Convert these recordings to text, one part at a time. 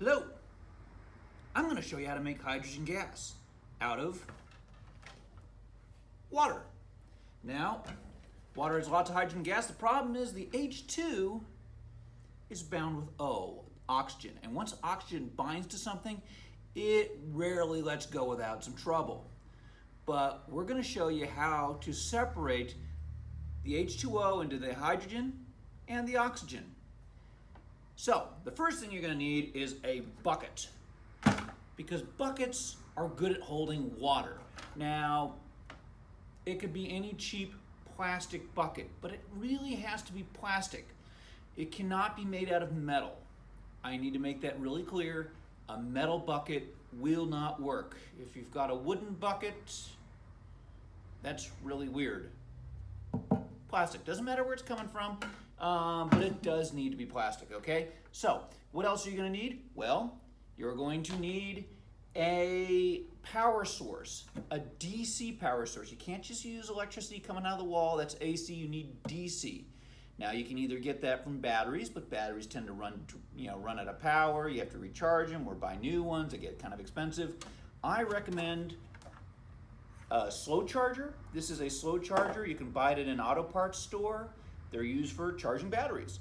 Hello, I'm going to show you how to make hydrogen gas out of water. Now, water has lots of hydrogen gas. The problem is the H2 is bound with O, oxygen. And once oxygen binds to something, it rarely lets go without some trouble. But we're going to show you how to separate the H2O into the hydrogen and the oxygen. So, the first thing you're going to need is a bucket, because buckets are good at holding water. Now, it could be any cheap plastic bucket, but it really has to be plastic. It cannot be made out of metal. I need to make that really clear. A metal bucket will not work. If you've got a wooden bucket, that's really weird. Plastic, doesn't matter where it's coming from, but it does need to be plastic, okay? So, what else are you gonna need? Well, you're going to need a power source, a DC power source. You can't just use electricity coming out of the wall, that's AC, you need DC. Now you can either get that from batteries, but batteries tend to run out of power, you have to recharge them or buy new ones, they get kind of expensive. I recommend a slow charger. This is a slow charger. You can buy it at an auto parts store. They're used for charging batteries.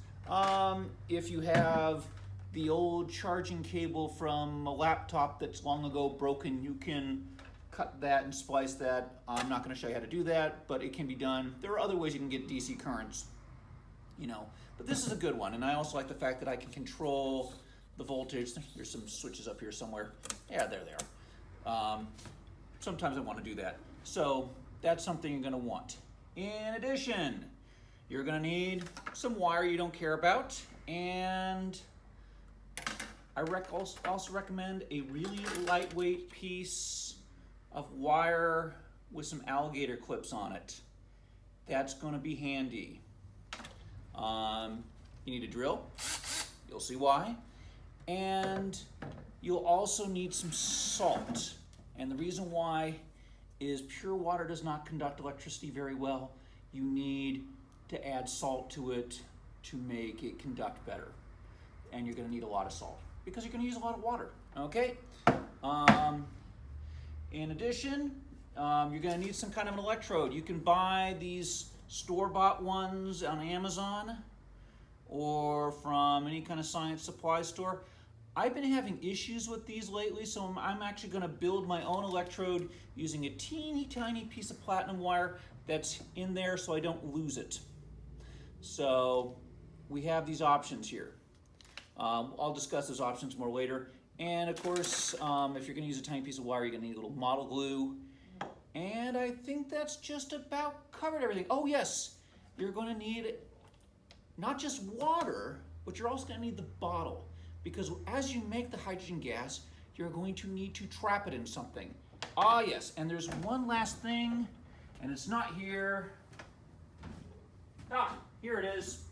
If you have the old charging cable from a laptop that's long ago broken, you can cut that and splice that. I'm not going to show you how to do that, but it can be done. There are other ways you can get DC currents, but this is a good one. And I also like the fact that I can control the voltage. There's some switches up here somewhere. Yeah, there they are. Sometimes I want to do that. So that's something you're going to want. In addition, you're going to need some wire you don't care about, and I also recommend a really lightweight piece of wire with some alligator clips on it. That's going to be handy. You need a drill. You'll see why. And you'll also need some salt. And the reason why is pure water does not conduct electricity very well. You need to add salt to it to make it conduct better. And you're going to need a lot of salt because you're going to use a lot of water, okay? In addition, you're going to need some kind of an electrode. You can buy these store-bought ones on Amazon or from any kind of science supply store. I've been having issues with these lately, so I'm actually going to build my own electrode using a teeny tiny piece of platinum wire that's in there so I don't lose it. So we have these options here. I'll discuss those options more later. And of course, if you're going to use a tiny piece of wire, you're going to need a little model glue. And I think that's just about covered everything. Oh yes, you're going to need not just water, but you're also going to need the bottle. Because as you make the hydrogen gas, you're going to need to trap it in something. Ah yes, and there's one last thing, and it's not here. Ah, here it is.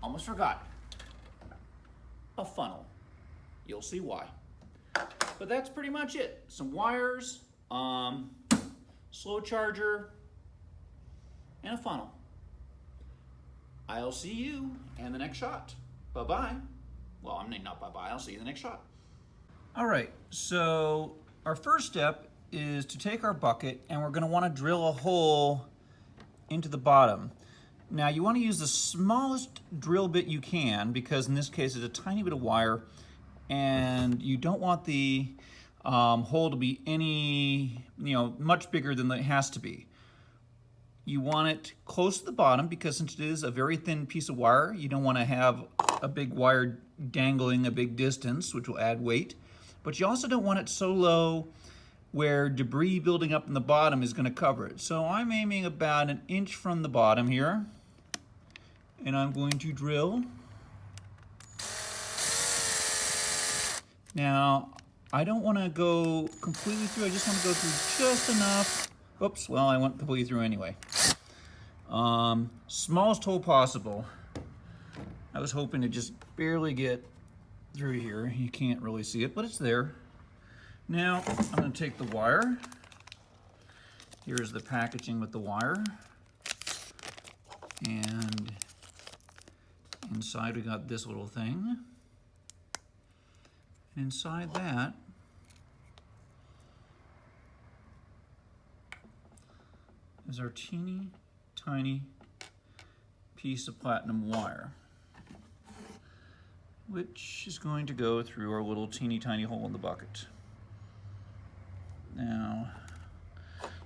Almost forgot. A funnel. You'll see why. But that's pretty much it. Some wires, slow charger, and a funnel. I'll see you in the next shot. Bye-bye. Well, I mean, not bye-bye. I'll see you in the next shot. All right, so our first step is to take our bucket and we're going to want to drill a hole into the bottom. Now, you want to use the smallest drill bit you can because in this case it's a tiny bit of wire and you don't want the hole to be any, much bigger than it has to be. You want it close to the bottom because since it is a very thin piece of wire, you don't want to have a big wire dangling a big distance, which will add weight. But you also don't want it so low where debris building up in the bottom is going to cover it. So I'm aiming about 1 inch from the bottom here. And I'm going to drill. Now, I don't want to go completely through. I just want to go through just enough. Oops, well, I went completely through anyway. Smallest hole possible. I was hoping to just barely get through here. You can't really see it, but it's there. Now, I'm going to take the wire. Here's the packaging with the wire. And inside we got this little thing. And inside that is our teeny tiny piece of platinum wire, which is going to go through our little teeny tiny hole in the bucket. Now,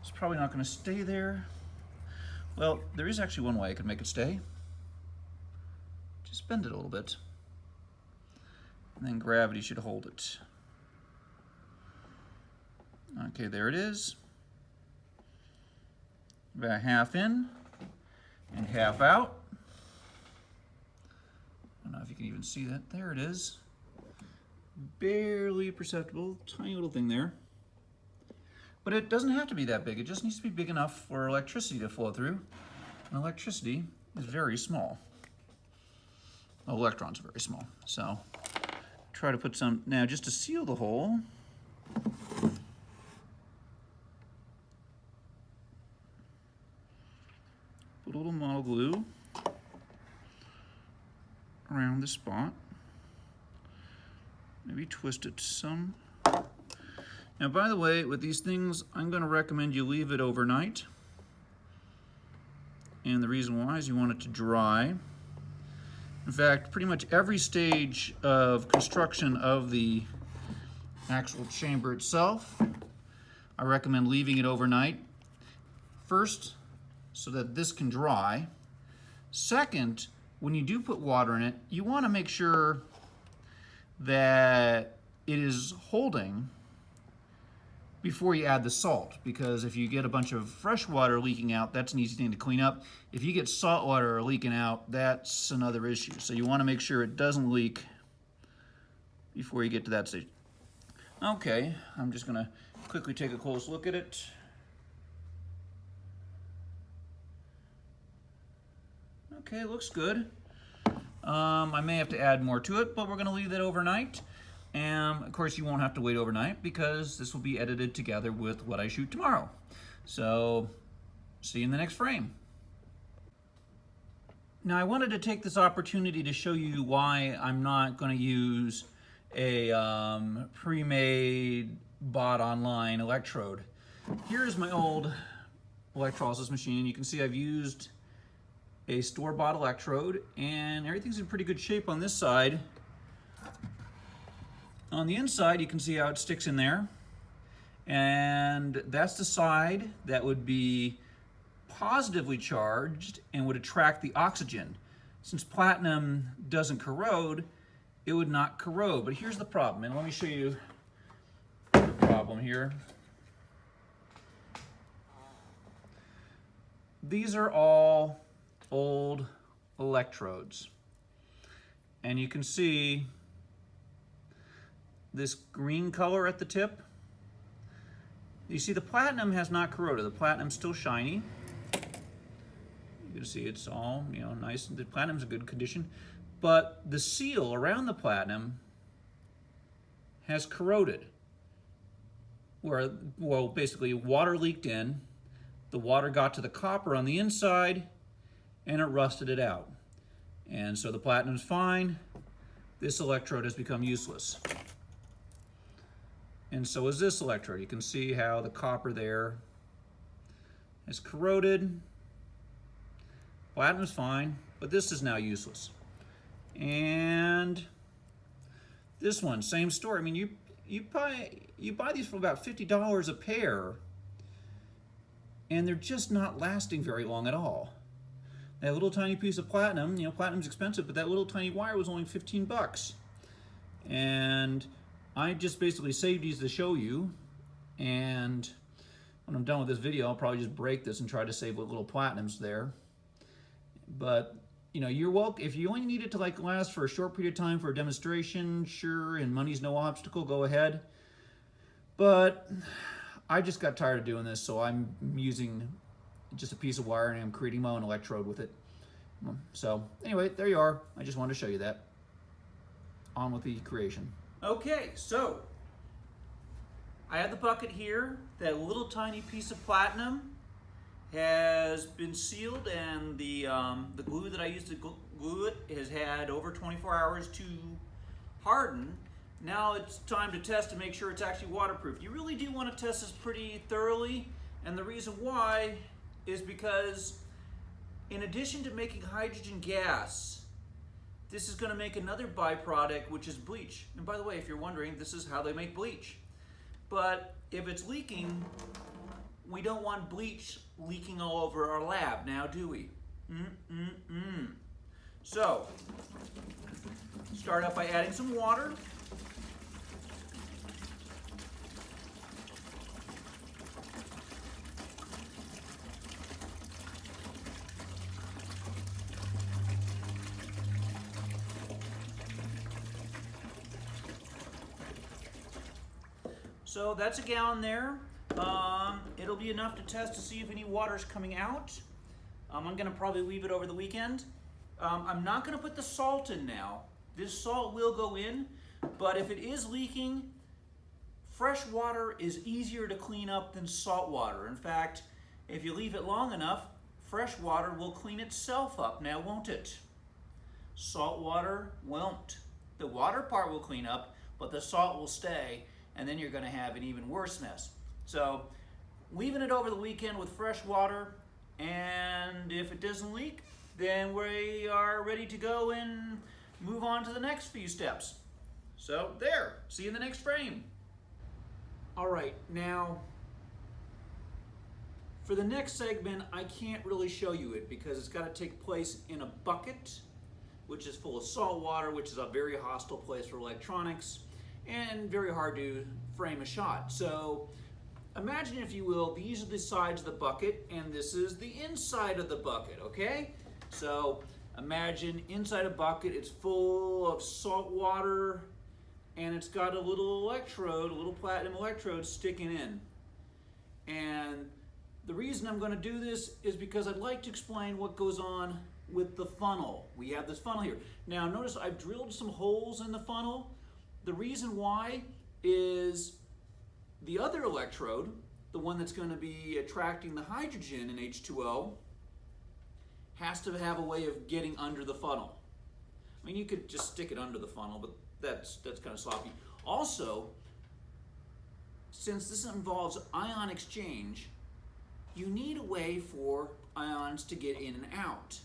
it's probably not going to stay there. Well, there is actually one way I could make it stay. Just bend it a little bit, and then gravity should hold it. Okay, there it is. About half in and half out. I don't know if you can even see that. There it is. Barely perceptible, tiny little thing there. But it doesn't have to be that big. It just needs to be big enough for electricity to flow through. And electricity is very small. Well, electrons are very small. So try to put some, now just to seal the hole, put a little model glue around the spot. Maybe twist it some. Now, by the way, with these things, I'm going to recommend you leave it overnight. And the reason why is you want it to dry. In fact, pretty much every stage of construction of the actual chamber itself, I recommend leaving it overnight. First, so that this can dry. Second, when you do put water in it, you want to make sure that it is holding before you add the salt, because if you get a bunch of fresh water leaking out, that's an easy thing to clean up. If you get salt water leaking out, that's another issue. So you want to make sure it doesn't leak before you get to that stage. Okay, I'm just going to quickly take a close look at it. Okay, looks good. I may have to add more to it, but we're going to leave that overnight. And of course, you won't have to wait overnight because this will be edited together with what I shoot tomorrow. So, see you in the next frame. Now, I wanted to take this opportunity to show you why I'm not going to use a pre-made, bought online electrode. Here's my old electrolysis machine. You can see I've used a store-bought electrode, and everything's in pretty good shape on this side. On the inside, you can see how it sticks in there, and that's the side that would be positively charged and would attract the oxygen. Since platinum doesn't corrode, it would not corrode. But here's the problem, and let me show you the problem here. These are all old electrodes, and you can see this green color at the tip. You see the platinum has not corroded. The platinum's still shiny. You can see it's all, nice. The platinum's in good condition, but the seal around the platinum has corroded. Well, basically water leaked in, the water got to the copper on the inside, and it rusted it out. And so the platinum's fine. This electrode has become useless. And so is this electrode. You can see how the copper there is corroded. Platinum's fine, but this is now useless. And this one, same story. I mean, you buy these for about $50 a pair, and they're just not lasting very long at all. That little tiny piece of platinum, platinum's expensive, but that little tiny wire was only 15 bucks. And I just basically saved these to show you, and when I'm done with this video, I'll probably just break this and try to save what little platinum's there. But, you're welcome. If you only need it to last for a short period of time for a demonstration, sure, and money's no obstacle, go ahead. But I just got tired of doing this, so I'm using just a piece of wire and I'm creating my own electrode with it. So anyway, there you are. I just wanted to show you that. On with the creation. Okay, so I have the bucket here. That little tiny piece of platinum has been sealed, and the glue that I used to glue it has had over 24 hours to harden. Now it's time to test to make sure it's actually waterproof. You really do want to test this pretty thoroughly, and the reason why is because in addition to making hydrogen gas, this is going to make another byproduct, which is bleach. And by the way, if you're wondering, this is how they make bleach. But if it's leaking, we don't want bleach leaking all over our lab now, do we? So, start out by adding some water. So that's a gallon there. It'll be enough to test to see if any water's coming out. I'm gonna probably leave it over the weekend. I'm not gonna put the salt in now. This salt will go in, but if it is leaking, fresh water is easier to clean up than salt water. In fact, if you leave it long enough, fresh water will clean itself up now, won't it? Salt water won't. The water part will clean up, but the salt will stay, and then you're going to have an even worse mess. So leaving it over the weekend with fresh water, and if it doesn't leak, then we are ready to go and move on to the next few steps. So there, see you in the next frame. All right, now for the next segment, I can't really show you it because it's got to take place in a bucket, which is full of salt water, which is a very hostile place for electronics, and very hard to frame a shot. So imagine, if you will, these are the sides of the bucket and this is the inside of the bucket, okay? So imagine inside a bucket, it's full of salt water and it's got a little electrode, a little platinum electrode sticking in. And the reason I'm going to do this is because I'd like to explain what goes on with the funnel. We have this funnel here. Now notice I've drilled some holes in the funnel. The reason why is the other electrode, the one that's going to be attracting the hydrogen in H2O, has to have a way of getting under the funnel. I mean, you could just stick it under the funnel, but that's kind of sloppy. Also, since this involves ion exchange, you need a way for ions to get in and out.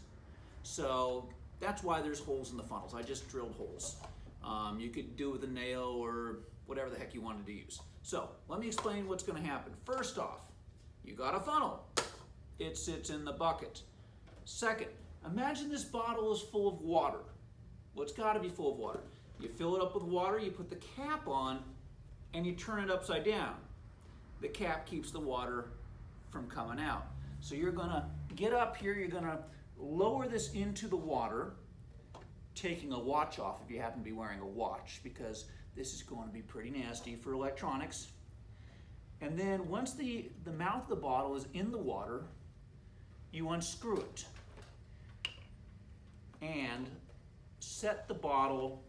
So that's why there's holes in the funnels. I just drilled holes. You could do it with a nail or whatever the heck you wanted to use. So let me explain what's going to happen. First off, you got a funnel. It sits in the bucket. Second, imagine this bottle is full of water. Well, it's got to be full of water. You fill it up with water, you put the cap on, and you turn it upside down. The cap keeps the water from coming out. So you're going to get up here, you're going to lower this into the water, taking a watch off if you happen to be wearing a watch, because this is going to be pretty nasty for electronics. And then once the mouth of the bottle is in the water, you unscrew it and set the bottle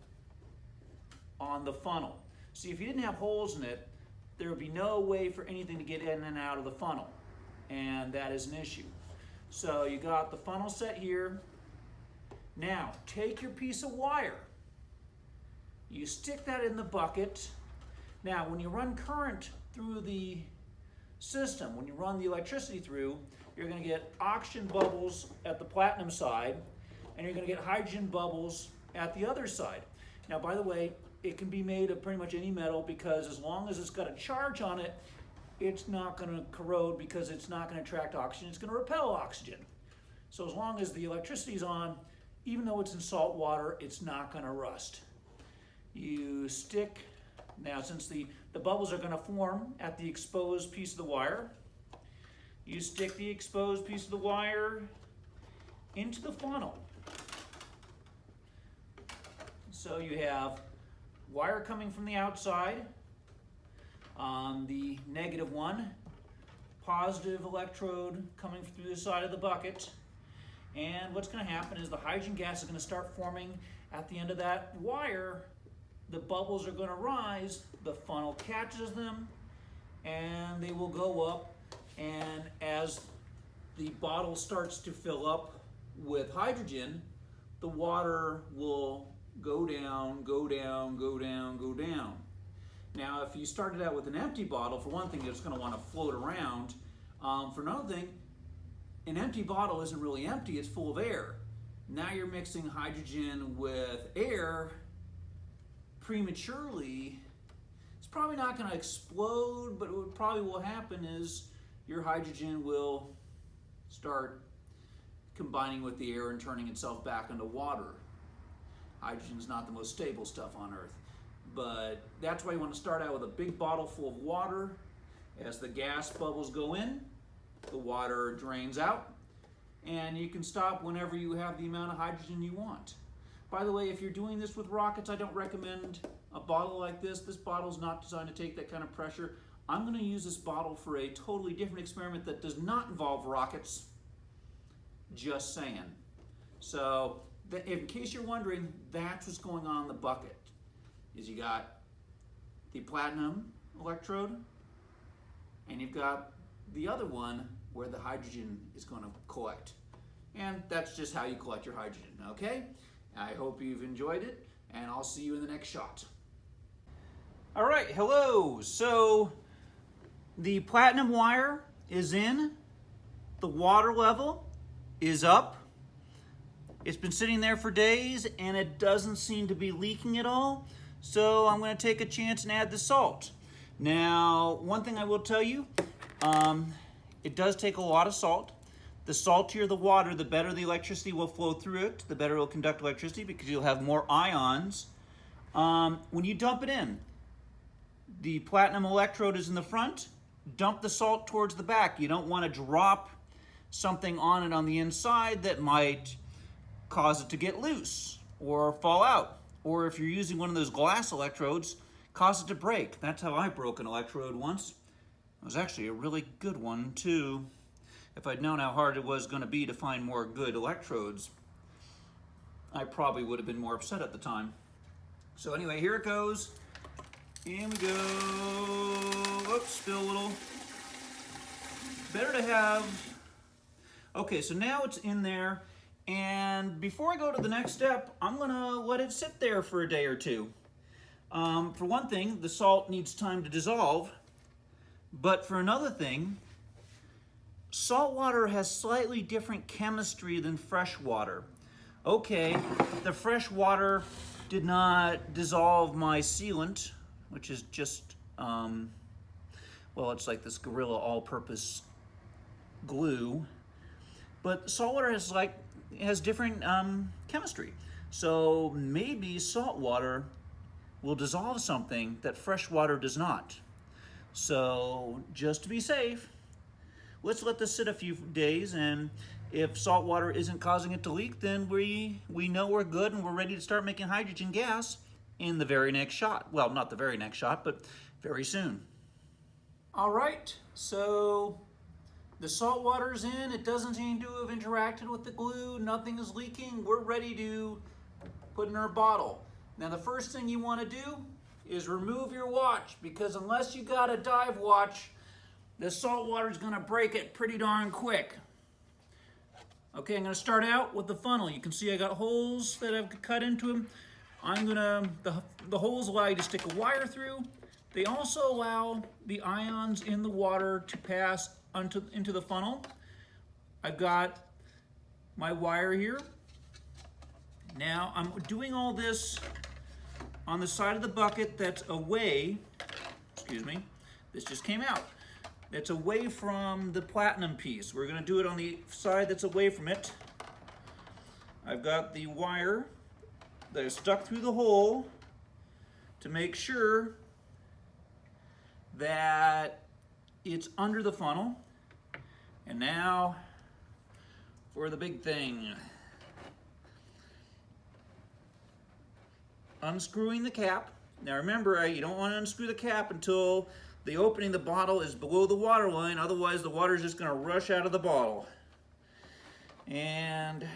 on the funnel. See, if you didn't have holes in it, there would be no way for anything to get in and out of the funnel, and that is an issue. So you got the funnel set here. Now, take your piece of wire. You stick that in the bucket. Now, when you run current through the system, when you run the electricity through, you're going to get oxygen bubbles at the platinum side, and you're going to get hydrogen bubbles at the other side. Now, by the way, it can be made of pretty much any metal, because as long as it's got a charge on it, it's not going to corrode, because it's not going to attract oxygen. It's going to repel oxygen. So as long as the electricity is on, even though it's in salt water, it's not going to rust. You stick, now since the bubbles are going to form at the exposed piece of the wire, you stick the exposed piece of the wire into the funnel. So you have wire coming from the outside on the -1, positive electrode coming through the side of the bucket. And what's going to happen is the hydrogen gas is going to start forming at the end of that wire. The bubbles are going to rise, the funnel catches them, and they will go up. And as the bottle starts to fill up with hydrogen, the water will go down, go down, go down, go down. Now, if you started out with an empty bottle, for one thing, it's going to want to float around. For another thing, an empty bottle isn't really empty, it's full of air. Now you're mixing hydrogen with air prematurely. It's probably not going to explode, but what probably will happen is your hydrogen will start combining with the air and turning itself back into water. Hydrogen is not the most stable stuff on Earth, but that's why you want to start out with a big bottle full of water. As the gas bubbles go in, the water drains out, and you can stop whenever you have the amount of hydrogen you want. By the way, if you're doing this with rockets, I don't recommend a bottle like this. This bottle is not designed to take that kind of pressure. I'm going to use this bottle for a totally different experiment that does not involve rockets. Just saying. So, in case you're wondering, that's what's going on in the bucket. Is you got the platinum electrode, and you've got the other one where the hydrogen is going to collect. And that's just how you collect your hydrogen, okay? I hope you've enjoyed it, and I'll see you in the next shot. All right, hello. So the platinum wire is in, the water level is up. It's been sitting there for days, and it doesn't seem to be leaking at all. So I'm going to take a chance and add the salt. Now, one thing I will tell you, it does take a lot of salt. The saltier the water, the better the electricity will flow through it, the better it will conduct electricity because you'll have more ions. When you dump it in, the platinum electrode is in the front, dump the salt towards the back. You don't want to drop something on it on the inside that might cause it to get loose or fall out. Or if you're using one of those glass electrodes, cause it to break. That's how I broke an electrode once. It was actually a really good one too. If I'd known how hard it was going to be to find more good electrodes, I probably would have been more upset at the time. So anyway, here it goes. In we go. Oops, spill a little. Better to have. Okay, so now it's in there. And before I go to the next step, I'm going to let it sit there for a day or two. For one thing, the salt needs time to dissolve. But for another thing, salt water has slightly different chemistry than fresh water. Okay, the fresh water did not dissolve my sealant, which is just, well, it's like this Gorilla all-purpose glue. But salt water has different chemistry. So maybe salt water will dissolve something that fresh water does not. So just to be safe, let's let this sit a few days, and if salt water isn't causing it to leak, then we know we're good and we're ready to start making hydrogen gas in the very next shot. Well, not the very next shot, but very soon. All right, so the salt water's in. It doesn't seem to have interacted with the glue. Nothing is leaking. We're ready to put in our bottle. Now, the first thing you want to do is remove your watch, because unless you got a dive watch, the salt water is going to break it pretty darn quick. Okay, I'm going to start out with the funnel. You can see I got holes that I've cut into them. The holes allow you to stick a wire through. They also allow the ions in the water to pass into the funnel. I've got my wire here. Now I'm doing all this on the side of the bucket that's away, excuse me, this just came out. That's away from the platinum piece. We're going to do it on the side that's away from it. I've got the wire that is stuck through the hole to make sure that it's under the funnel. And now for the big thing. Unscrewing the cap. Now remember, you don't want to unscrew the cap until the opening of the bottle is below the water line, otherwise the water is just going to rush out of the bottle. And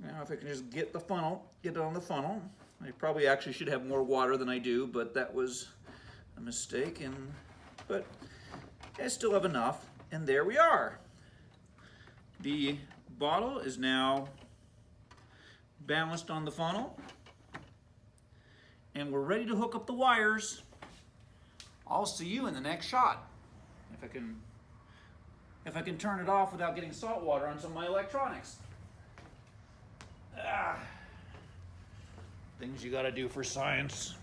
now if I can just get it on the funnel. I probably actually should have more water than I do, but that was a mistake. But I still have enough, and there we are. The bottle is now balanced on the funnel. And we're ready to hook up the wires. I'll see you in the next shot. If I can turn it off without getting salt water on some of my electronics. Things you gotta do for science.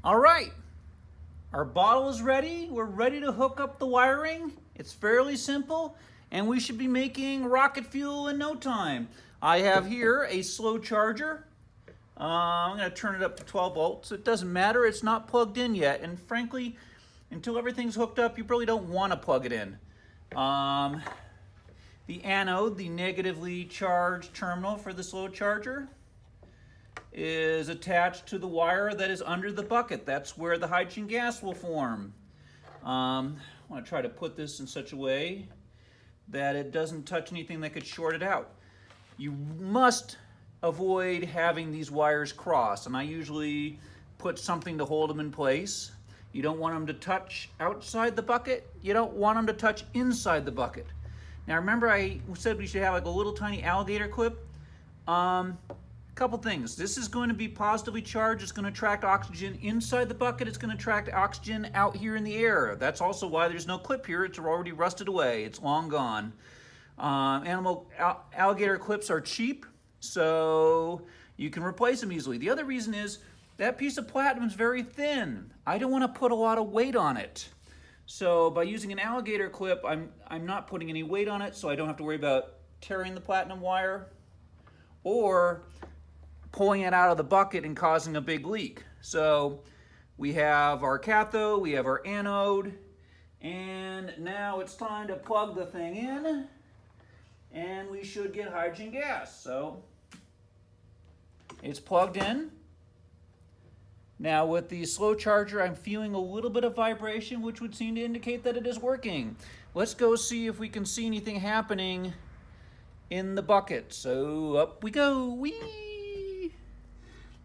All right, our bottle is ready. We're ready to hook up the wiring. It's fairly simple, and we should be making rocket fuel in no time. I have here a slow charger. I'm gonna turn it up to 12 volts. It doesn't matter, it's not plugged in yet. And frankly, until everything's hooked up, you really don't wanna plug it in. The anode, the negatively charged terminal for the slow charger, is attached to the wire that is under the bucket. That's where the hydrogen gas will form. I want to try to put this in such a way that it doesn't touch anything that could short it out. You must avoid having these wires cross, and I usually put something to hold them in place. You don't want them to touch outside the bucket. You don't want them to touch inside the bucket. Now remember I said we should have like a little tiny alligator clip? Couple things. This is going to be positively charged. It's going to attract oxygen inside the bucket. It's going to attract oxygen out here in the air. That's also why there's no clip here. It's already rusted away. It's long gone. Alligator clips are cheap, so you can replace them easily. The other reason is that piece of platinum is very thin. I don't want to put a lot of weight on it. So by using an alligator clip, I'm not putting any weight on it, so I don't have to worry about tearing the platinum wire or pulling it out of the bucket and causing a big leak. So we have our cathode, we have our anode, and now it's time to plug the thing in, and we should get hydrogen gas. So it's plugged in. Now with the slow charger, I'm feeling a little bit of vibration, which would seem to indicate that it is working. Let's go see if we can see anything happening in the bucket. So up we go. Whee!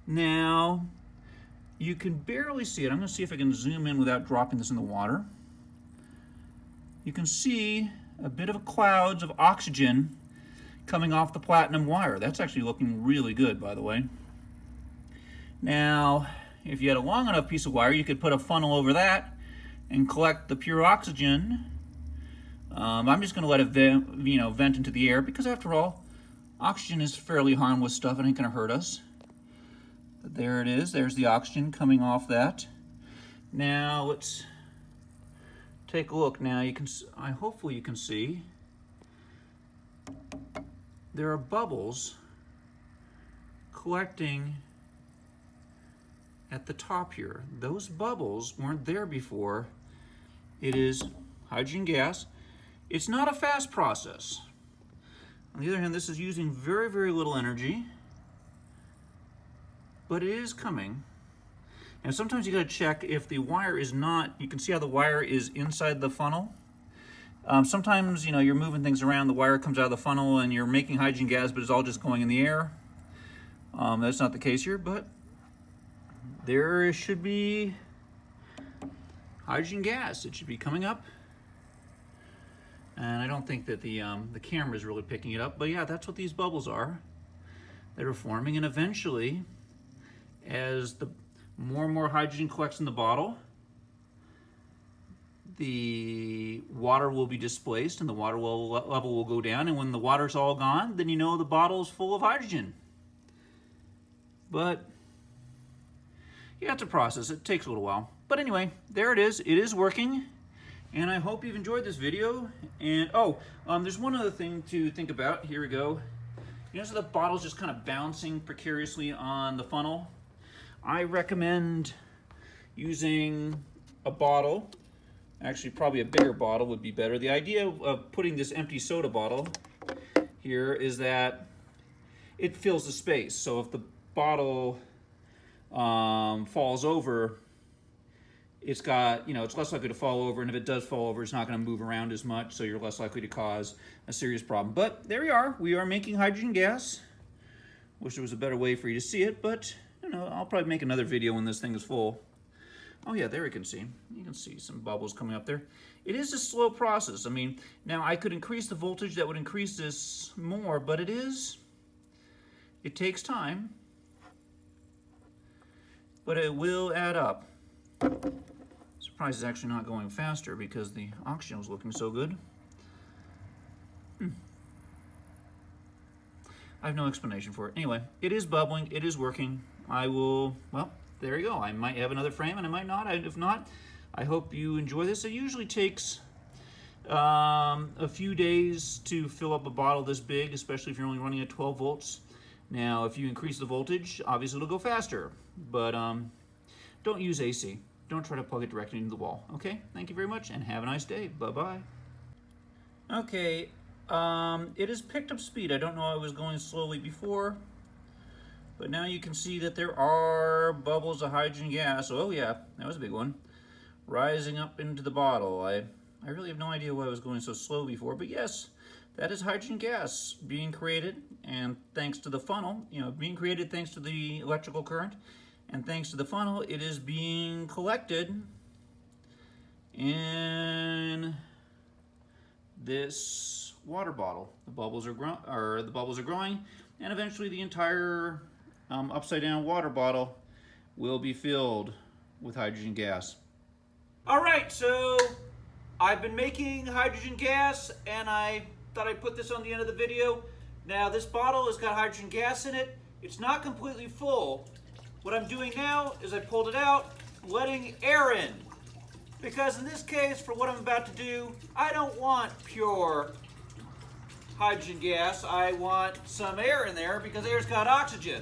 Now, you can barely see it. I'm going to see if I can zoom in without dropping this in the water. You can see a bit of clouds of oxygen coming off the platinum wire. That's actually looking really good, by the way. Now, if you had a long enough piece of wire, you could put a funnel over that and collect the pure oxygen. I'm just going to let it vent into the air because, after all, oxygen is fairly harmless stuff and ain't going to hurt us. There it is. There's the oxygen coming off that. Now let's take a look. Now hopefully you can see there are bubbles collecting at the top here. Those bubbles weren't there before. It is hydrogen gas. It's not a fast process. On the other hand, this is using very, very little energy. But it is coming. And sometimes you gotta check if the wire is not, you can see how the wire is inside the funnel. Sometimes, you're moving things around, the wire comes out of the funnel and you're making hydrogen gas, but it's all just going in the air. That's not the case here, but there should be hydrogen gas. It should be coming up. And I don't think that the camera is really picking it up, but yeah, that's what these bubbles are. They're forming, and eventually, as the more and more hydrogen collects in the bottle, the water will be displaced and the water level will go down, and when the water's all gone, then you know the bottle is full of hydrogen. But you have to process it. It takes a little while. But anyway, there it is. It is working, and I hope you've enjoyed this video. And there's one other thing to think about. Here we go. You notice the bottle's just kind of bouncing precariously on the funnel. I recommend using a bottle. Actually, probably a bigger bottle would be better. The idea of putting this empty soda bottle here is that it fills the space. So if the bottle falls over, it's got, it's less likely to fall over, and if it does fall over, it's not going to move around as much, so you're less likely to cause a serious problem. But there we are. We are making hydrogen gas. Wish there was a better way for you to see it, but I'll probably make another video when this thing is full. Oh yeah, there you can see. You can see some bubbles coming up there. It is a slow process. Now I could increase the voltage. That would increase this more, but it is It takes time, but it will add up. Surprised it's actually not going faster because the oxygen was looking so good. I have no explanation for it. Anyway, it is bubbling, it is working. I will, well, there you go. I might have another frame and I might not. If not, I hope you enjoy this. It usually takes a few days to fill up a bottle this big, especially if you're only running at 12 volts. Now, if you increase the voltage, obviously it'll go faster, but don't use AC. Don't try to plug it directly into the wall, okay? Thank you very much, and have a nice day. Bye-bye. Okay, it has picked up speed. I don't know I was going slowly before, but now you can see that there are bubbles of hydrogen gas. Oh yeah, that was a big one. Rising up into the bottle. I really have no idea why I was going so slow before, but yes, that is hydrogen gas being created, and thanks to the funnel, being created thanks to the electrical current, and thanks to the funnel, it is being collected in this water bottle. The bubbles are growing, and eventually the entire upside down water bottle will be filled with hydrogen gas. All right, so I've been making hydrogen gas, and I thought I'd put this on the end of the video. Now, this bottle has got hydrogen gas in it. It's not completely full. What I'm doing now is I pulled it out, letting air in. Because in this case, for what I'm about to do, I don't want pure hydrogen gas. I want some air in there because air's got oxygen.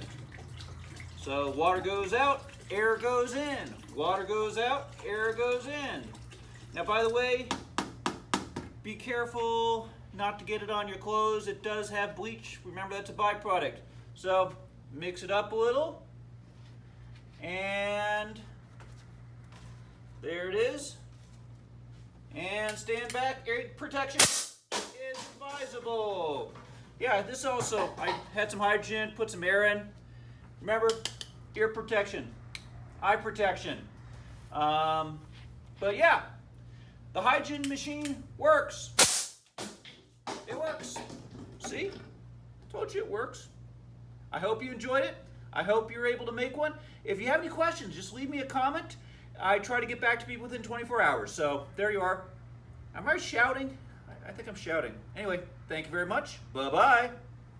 So water goes out, air goes in. Water goes out, air goes in. Now, by the way, be careful not to get it on your clothes. It does have bleach. Remember, that's a byproduct. So mix it up a little. And there it is. And stand back. Air protection is advisable. Yeah, this also, I had some hydrogen, put some air in. Remember, ear protection, eye protection. But yeah, the hydrogen machine works. It works. See? Told you it works. I hope you enjoyed it. I hope you're able to make one. If you have any questions, just leave me a comment. I try to get back to people within 24 hours. So there you are. Am I shouting? I think I'm shouting. Anyway, thank you very much. Bye-bye.